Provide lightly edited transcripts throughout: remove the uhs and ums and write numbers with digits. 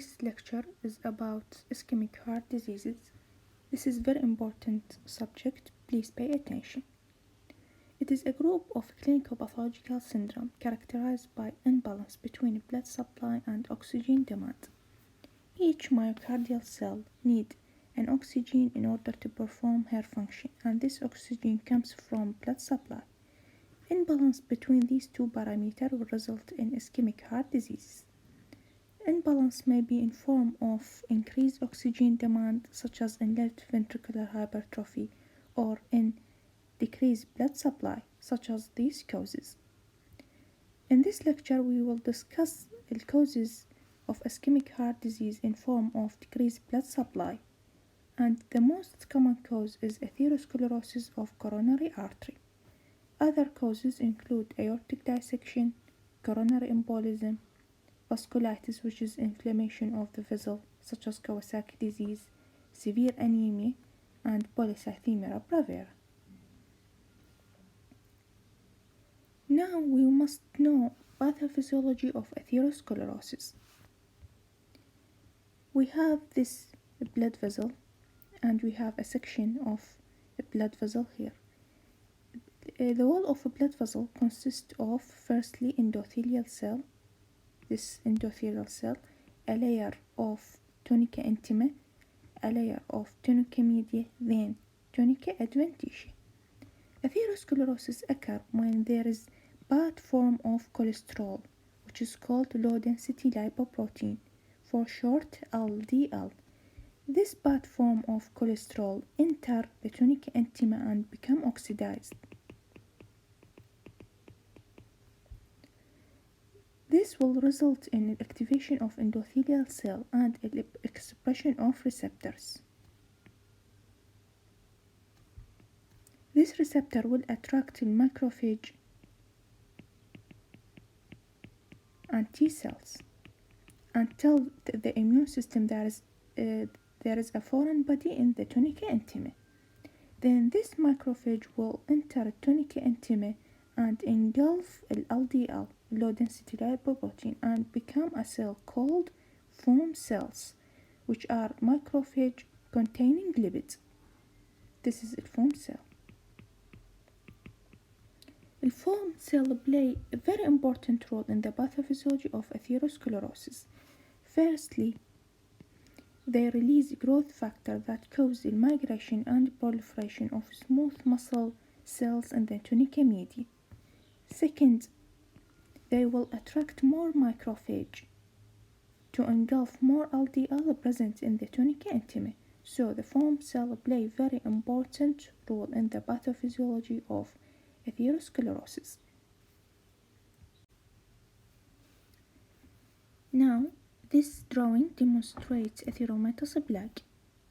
This lecture is about ischemic heart diseases. This is a very important subject. Please pay attention. It is a group of clinical pathological syndrome characterized by imbalance between blood supply and oxygen demand. Each myocardial cell needs an oxygen in order to perform her function, and this oxygen comes from blood supply. Imbalance between these two parameters will result in ischemic heart disease. Imbalance may be in form of increased oxygen demand, such as in left ventricular hypertrophy, or in decreased blood supply, such as these causes. In this lecture, we will discuss the causes of ischemic heart disease in form of decreased blood supply, and the most common cause is atherosclerosis of coronary artery. Other causes include aortic dissection, coronary embolism, vasculitis, which is inflammation of the vessel, such as Kawasaki disease, severe anemia, and polycythemia vera. Now we must know pathophysiology of atherosclerosis. We have this blood vessel, and we have a section of a blood vessel here. The wall of a blood vessel consists of, firstly, endothelial cell. This endothelial cell, a layer of tunica intima, a layer of tunica media, then tunica adventitia. Atherosclerosis occurs when there is bad form of cholesterol, which is called low-density lipoprotein, for short LDL. This bad form of cholesterol enter the tunica intima and become oxidized. This will result in activation of endothelial cell and expression of receptors. This receptor will attract the macrophage and T cells and tell the immune system there is a foreign body in the tunica intima. Then this macrophage will enter tunica intima and engulf LDL, low density lipoprotein, and become a cell called foam cells, which are macrophage containing lipids. This is a foam cell. The foam cell play a very important role in the pathophysiology of atherosclerosis. Firstly, they release growth factor that cause the migration and proliferation of smooth muscle cells in the tunica media. Second, they will attract more macrophage to engulf more LDL present in the tunica intima. So the foam cell play very important role in the pathophysiology of atherosclerosis. Now, this drawing demonstrates atheromatous plaque.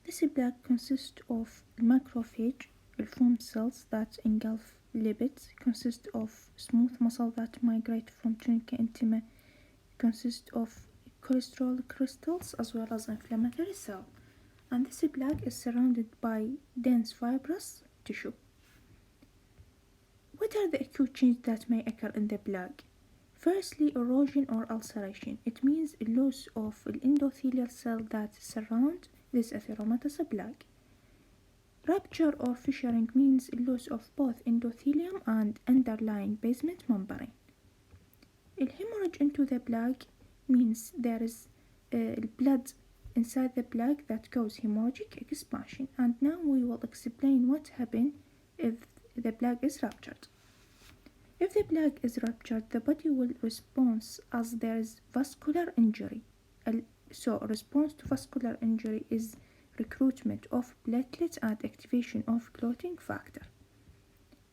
This plaque consists of macrophage, foam cells that engulf lipids, consist of smooth muscle that migrate from tunica intima, consist of cholesterol crystals as well as inflammatory cell, and this plaque is surrounded by dense fibrous tissue. What are the acute changes that may occur in the plaque? Firstly, erosion or ulceration. It means a loss of the endothelial cell that surround this atheromatous plaque. Rupture or fissuring means loss of both endothelium and underlying basement membrane. Hemorrhage into the plaque means there is blood inside the plaque that causes hemorrhagic expansion. And now we will explain what happens if the plaque is ruptured. If the plaque is ruptured, the body will respond as there is vascular injury. So a response to vascular injury is recruitment of platelets and activation of clotting factor.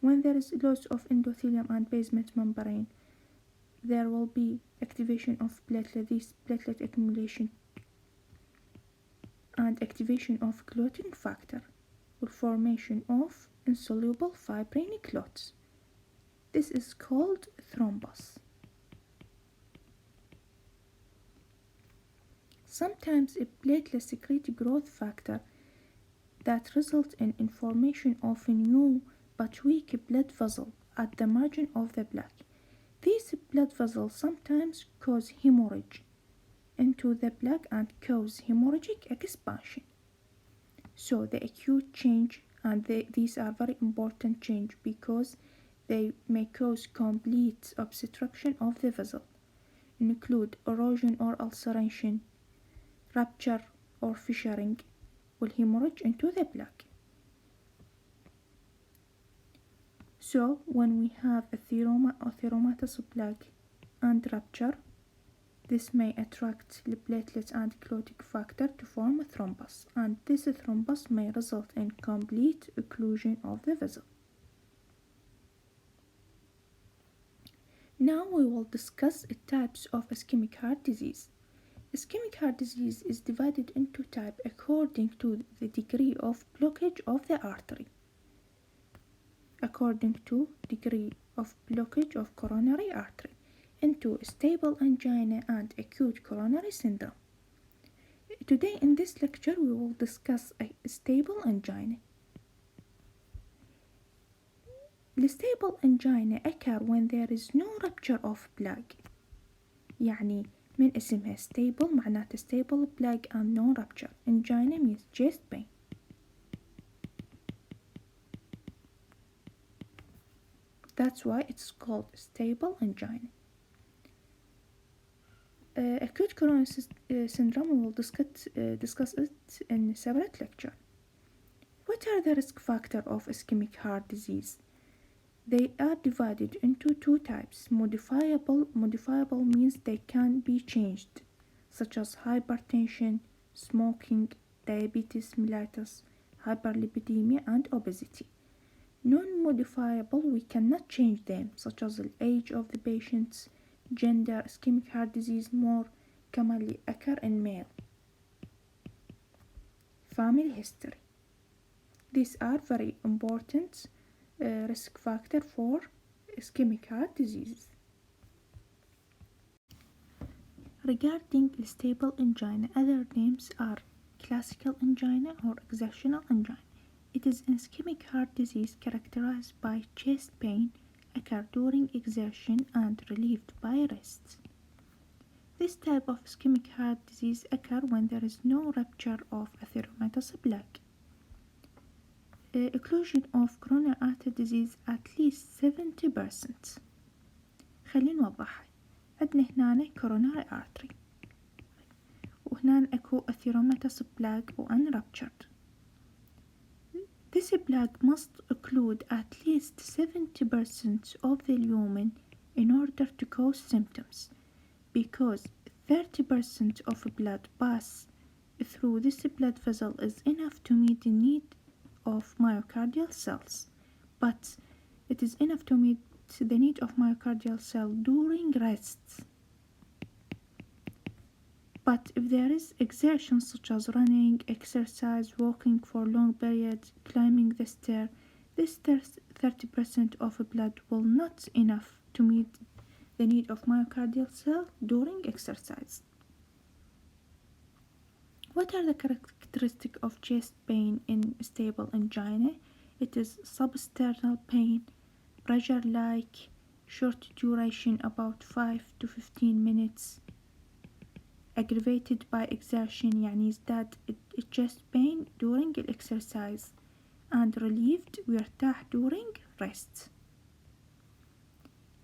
When there is loss of endothelium and basement membrane, there will be activation of platelet, this platelet accumulation and activation of clotting factor with formation of insoluble fibrin clots. This is called thrombus. Sometimes a platelet secrete growth factor that results in formation of a new but weak blood vessel at the margin of the plaque. These blood vessels sometimes cause hemorrhage into the plaque and cause hemorrhagic expansion. So the acute change, and these are very important change because they may cause complete obstruction of the vessel, include erosion or ulceration, rupture or fissuring, will hemorrhage into the plaque. So when we have a atheromatous plaque and rupture, this may attract the platelet and clotting factor to form a thrombus, and this thrombus may result in complete occlusion of the vessel. Now we will discuss types of ischemic heart disease. Ischemic heart disease is divided into types according to the degree of blockage of the artery. According to degree of blockage of coronary artery, into stable angina and acute coronary syndrome. Today in this lecture we will discuss a stable angina. The stable angina occur when there is no rupture of plaque. يعني من اسمها stable معناته stable plaque and no rupture. Angina means chest pain. That's why it's called stable angina. Acute coronary syndrome, we will discuss it in a separate lecture. What are the risk factors of ischemic heart disease? They are divided into two types. Modifiable means they can be changed, such as hypertension, smoking, diabetes mellitus, hyperlipidemia, and obesity. Non-modifiable, we cannot change them, such as the age of the patients, gender. Ischemic heart disease more commonly occur in male. Family history. These are very important risk factor for ischemic heart disease. Regarding stable angina, other names are classical angina or exertional angina. It is an ischemic heart disease characterized by chest pain occur during exertion and relieved by rest. This type of ischemic heart disease occur when there is no rupture of atheromatous plaque. Occlusion of coronary artery disease at least 70%. خلينا نوضحها. عندنا هنا coronary artery وهنا اكو atheromatous plaque و unruptured. This plaque must occlude at least 70% of the lumen in order to cause symptoms, because 30% of blood pass through this blood vessel is enough to meet the need of myocardial cells, but it is enough to meet the need of myocardial cell during rest. But if there is exertion such as running, exercise, walking for long periods, climbing the stair, this 30% of blood will not enough to meet the need of myocardial cell during exercise. What are the characteristics of chest pain in stable angina? It is substernal pain, pressure-like, short duration about 5 to 15 minutes, aggravated by exertion يعني يزداد chest pain during exercise, and relieved ويرتاح during rest.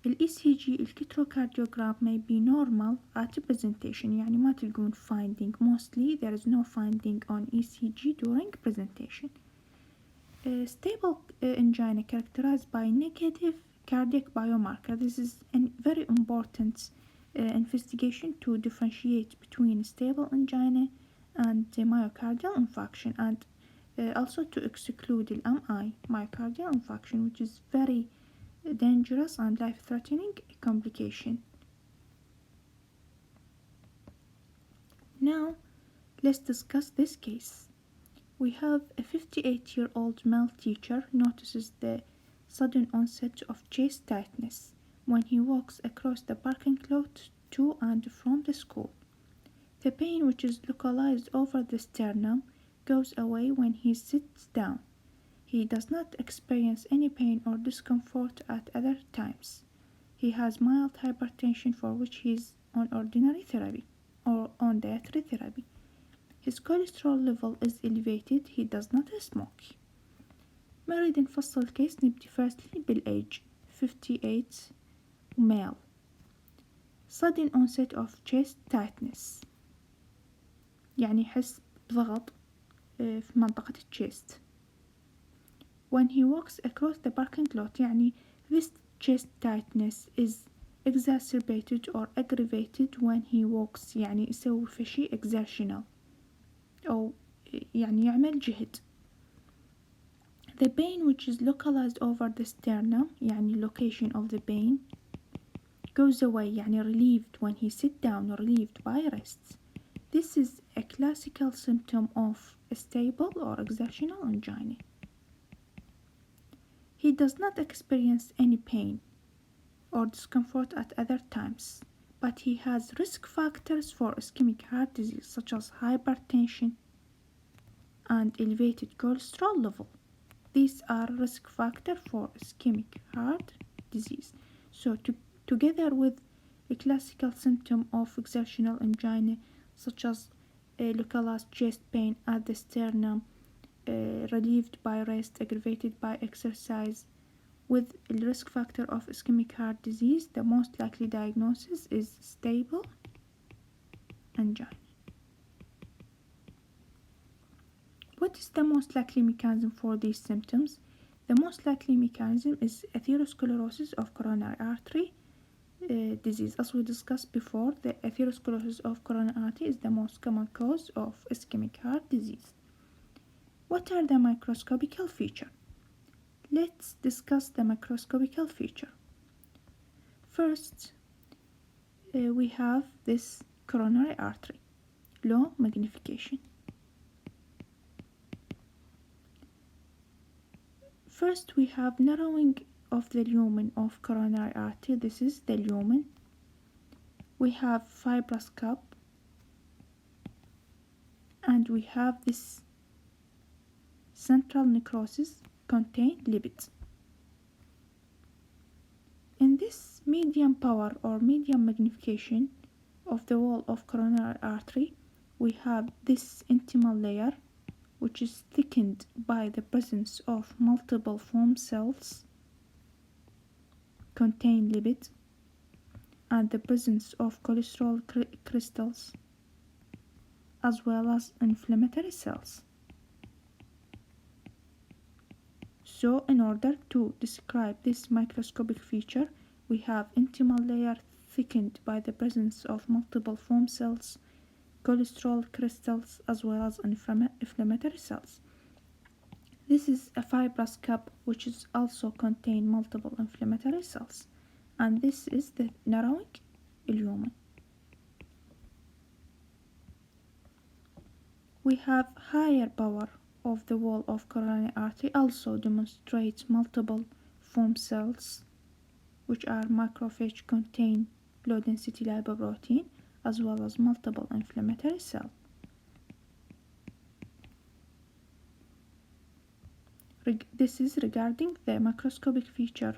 ال ECG electrocardiogram may be normal at presentation يعني ما تلقون finding. Mostly there is no finding on ECG during presentation. Stable angina characterized by negative cardiac biomarker. This is a very important investigation to differentiate between stable angina and myocardial infarction, and also to exclude the MI, myocardial infarction, which is very dangerous and life-threatening complication. Now let's discuss this case. We have a 58-year-old male teacher notices the sudden onset of chest tightness when he walks across the parking lot to and from the school. The pain, which is localized over the sternum, goes away when he sits down. He does not experience any pain or discomfort at other times. He has mild hypertension for which he is on ordinary therapy. or on dietary therapy. His cholesterol level is elevated. He does not smoke. مريض نفصل الكيس نبدي firstly بالage 58 male. Sudden onset of chest tightness يعني يحس بضغط في منطقة الchest. When he walks across the parking lot يعني this chest tightness is exacerbated or aggravated when he walks يعني يسوي فشي exertional أو يعني يعمل جهد. The pain which is localized over the sternum يعني location of the pain goes away يعني relieved when he sit down or relieved by rests. This is a classical symptom of a stable or exertional angina. He does not experience any pain or discomfort at other times, but he has risk factors for ischemic heart disease such as hypertension and elevated cholesterol level. These are risk factors for ischemic heart disease. So together with a classical symptom of exertional angina such as localized chest pain at the sternum, relieved by rest, aggravated by exercise, with the risk factor of ischemic heart disease, the most likely diagnosis is stable angina. What is the most likely mechanism for these symptoms? The most likely mechanism is atherosclerosis of coronary artery disease. As we discussed before, the atherosclerosis of coronary artery is the most common cause of ischemic heart disease. What are the microscopical features? Let's discuss the microscopical feature. First, we have this coronary artery, low magnification. First, we have narrowing of the lumen of coronary artery. This is the lumen. We have fibrous cup, and we have this central necrosis contain lipids. In this medium power or medium magnification of the wall of coronary artery, we have this intimal layer which is thickened by the presence of multiple foam cells contain lipids and the presence of cholesterol crystals as well as inflammatory cells. So in order to describe this microscopic feature, we have intimal layer thickened by the presence of multiple foam cells, cholesterol crystals as well as inflammatory cells. This is a fibrous cup which is also contain multiple inflammatory cells, and this is the narrowing lumen. We have higher power of the wall of coronary artery also demonstrates multiple foam cells which are macrophage contain low density lipoprotein as well as multiple inflammatory cells. This is regarding the macroscopic feature